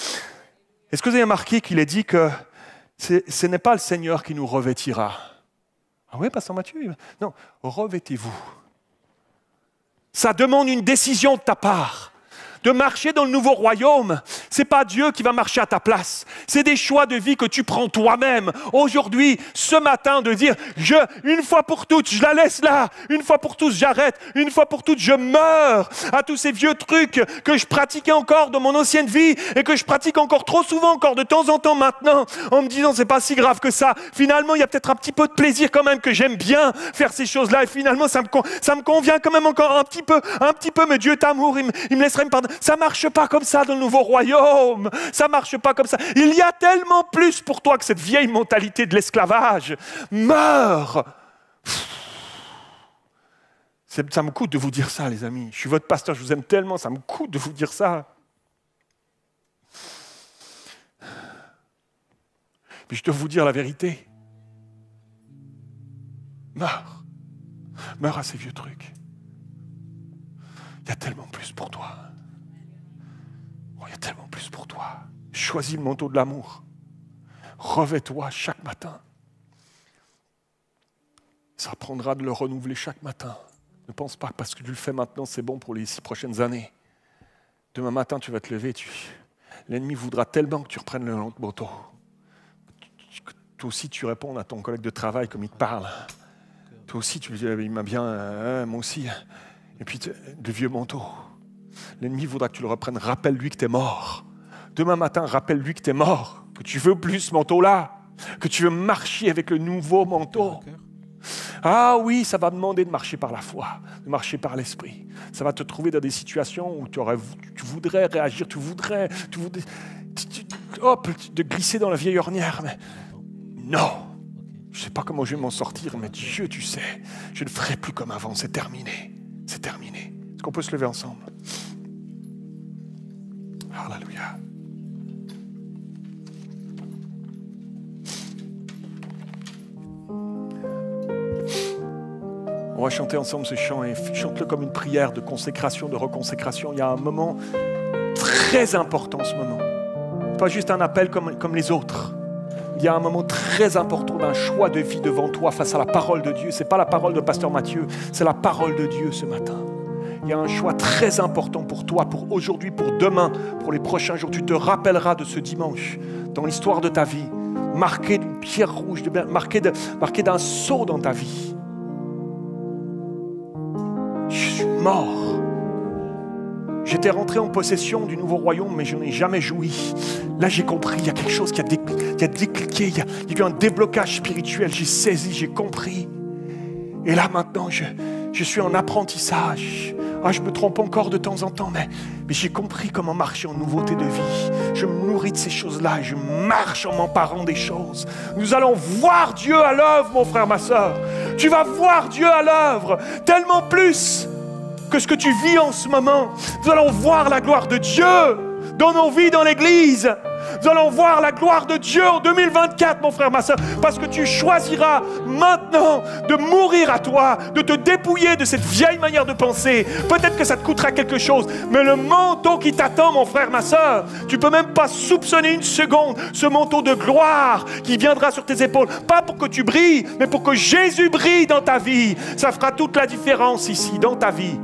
S1: Est-ce que vous avez remarqué qu'il est dit que ce n'est pas le Seigneur qui nous revêtira? Ah oui, pasteur Mathieu? Non, revêtez-vous. Ça demande une décision de ta part. De marcher dans le nouveau royaume, ce n'est pas Dieu qui va marcher à ta place. C'est des choix de vie que tu prends toi-même. Aujourd'hui, ce matin, de dire, une fois pour toutes, je la laisse là. Une fois pour toutes, j'arrête. Une fois pour toutes, je meurs à tous ces vieux trucs que je pratiquais encore dans mon ancienne vie et que je pratique encore trop souvent, encore de temps en temps maintenant, en me disant, c'est pas si grave que ça. Finalement, il y a peut-être un petit peu de plaisir quand même, que j'aime bien faire ces choses-là. Et finalement, ça me convient quand même encore un petit peu, mais Dieu t'amour, il me laisserait me pardonner. Ça ne marche pas comme ça dans le nouveau royaume. Ça ne marche pas comme ça. Il y a tellement plus pour toi que cette vieille mentalité de l'esclavage. Meurs. Ça me coûte de vous dire ça, les amis. Je suis votre pasteur, je vous aime tellement, ça me coûte de vous dire ça. Mais je dois vous dire la vérité. Meurs. Meurs à ces vieux trucs. Il y a tellement plus pour toi. Il y a tellement plus pour toi. Choisis le manteau de l'amour. Revêt-toi chaque matin. Ça prendra de le renouveler chaque matin. Ne pense pas que parce que tu le fais maintenant, c'est bon pour les 6 prochaines années. Demain matin, tu vas te lever. L'ennemi voudra tellement que tu reprennes le manteau. Toi aussi, tu réponds à ton collègue de travail comme il te parle. Toi aussi, tu lui dis, il m'a bien, moi aussi. Et puis, le vieux manteau. L'ennemi voudra que tu le reprennes. Rappelle-lui que tu es mort. Demain matin, rappelle-lui que tu es mort. Que tu veux plus ce manteau-là. Que tu veux marcher avec le nouveau manteau. Ah oui, ça va demander de marcher par la foi, de marcher par l'esprit. Ça va te trouver dans des situations où tu voudrais réagir, tu voudrais de glisser dans la vieille ornière. Mais non, je ne sais pas comment je vais m'en sortir, mais Dieu, tu sais, je ne ferai plus comme avant, c'est terminé. C'est terminé. Est-ce qu'on peut se lever ensemble? Alléluia. On va chanter ensemble ce chant et chante-le comme une prière de consécration, de reconsécration. Il y a un moment très important, ce moment. Pas juste un appel comme les autres. Il y a un moment très important d'un choix de vie devant toi face à la parole de Dieu. Ce n'est pas la parole de pasteur Mathieu, c'est la parole de Dieu ce matin. Il y a un choix très important pour toi, pour aujourd'hui, pour demain, pour les prochains jours. Tu te rappelleras de ce dimanche, dans l'histoire de ta vie, marqué d'une pierre rouge, marqué d'un sceau dans ta vie. Je suis mort. J'étais rentré en possession du nouveau royaume, mais je n'ai jamais joui. Là, j'ai compris, il y a quelque chose qui a décliqué, il y a eu un déblocage spirituel. J'ai saisi, j'ai compris. Et là, maintenant, je suis en apprentissage. Ah, je me trompe encore de temps en temps, mais j'ai compris comment marcher en nouveauté de vie. Je me nourris de ces choses-là et je marche en m'emparant des choses. Nous allons voir Dieu à l'œuvre, mon frère, ma soeur. Tu vas voir Dieu à l'œuvre, tellement plus que ce que tu vis en ce moment. Nous allons voir la gloire de Dieu dans nos vies, dans l'Église. Nous allons voir la gloire de Dieu en 2024, mon frère, ma soeur, parce que tu choisiras maintenant de mourir à toi, de te dépouiller de cette vieille manière de penser. Peut-être que ça te coûtera quelque chose, mais le manteau qui t'attend, mon frère, ma soeur, tu ne peux même pas soupçonner une seconde ce manteau de gloire qui viendra sur tes épaules. Pas pour que tu brilles, mais pour que Jésus brille dans ta vie. Ça fera toute la différence ici, dans ta vie.